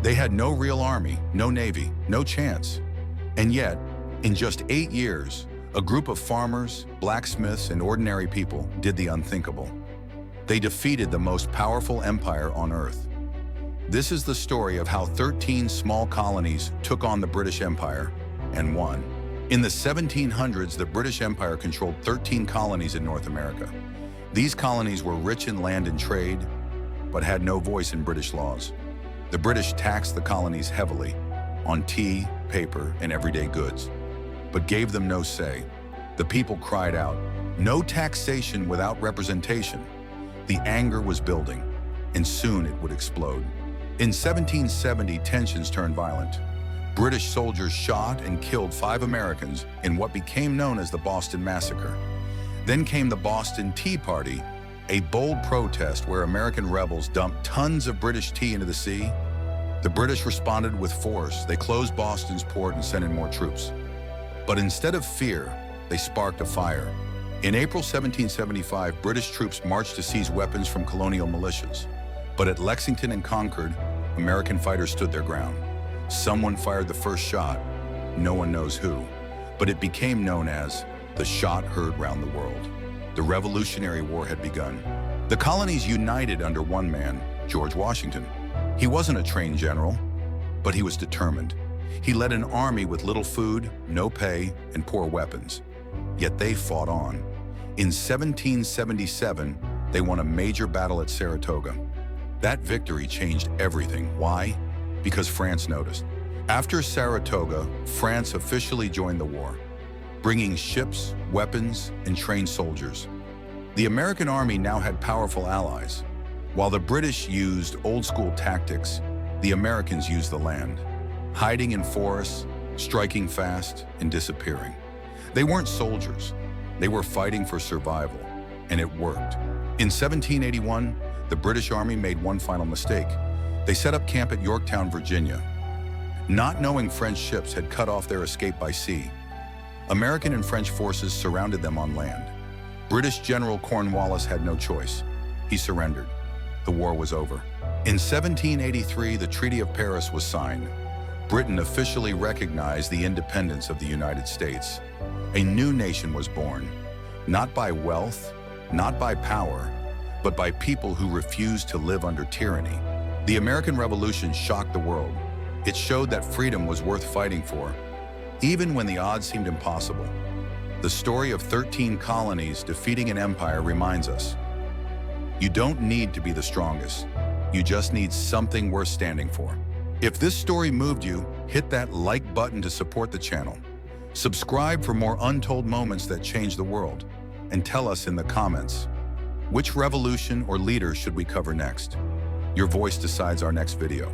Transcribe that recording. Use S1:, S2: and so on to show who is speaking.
S1: They had no real army, no navy, no chance. And yet, in just 8 years, a group of farmers, blacksmiths, and ordinary people did the unthinkable. They defeated the most powerful empire on Earth. This is the story of how 13 small colonies took on the British Empire and won. In the 1700s, the British Empire controlled 13 colonies in North America. These colonies were rich in land and trade, but had no voice in British laws. The British taxed the colonies heavily on tea, paper, and everyday goods, but gave them no say. The people cried out, "No taxation without representation." The anger was building, and soon it would explode. In 1770, tensions turned violent. British soldiers shot and killed 5 Americans in what became known as the Boston Massacre. Then came the Boston Tea Party, a bold protest where American rebels dumped tons of British tea into the sea. The British responded with force. They closed Boston's port and sent in more troops. But instead of fear, they sparked a fire. In April 1775, British troops marched to seize weapons from colonial militias. But at Lexington and Concord, American fighters stood their ground. Someone fired the first shot. No one knows who. But it became known as the shot heard round the world. The Revolutionary War had begun. The colonies united under one man, George Washington. He wasn't a trained general, but he was determined. He led an army with little food, no pay, and poor weapons. Yet they fought on. In 1777, they won a major battle at Saratoga. That victory changed everything. Why? Because France noticed. After Saratoga, France officially joined the war, bringing ships, weapons, and trained soldiers. The American army now had powerful allies. While the British used old-school tactics, the Americans used the land, hiding in forests, striking fast, and disappearing. They weren't soldiers. They were fighting for survival, and it worked. In 1781, the British Army made one final mistake. They set up camp at Yorktown, Virginia, not knowing French ships had cut off their escape by sea. American and French forces surrounded them on land. British General Cornwallis had no choice. He surrendered. The war was over. In 1783, the Treaty of Paris was signed. Britain officially recognized the independence of the United States. A new nation was born, not by wealth, not by power, but by people who refused to live under tyranny. The American Revolution shocked the world. It showed that freedom was worth fighting for, even when the odds seemed impossible. The story of 13 colonies defeating an empire reminds us, you don't need to be the strongest. You just need something worth standing for. If this story moved you, hit that like button to support the channel. Subscribe for more untold moments that change the world. And tell us in the comments, which revolution or leader should we cover next? Your voice decides our next video.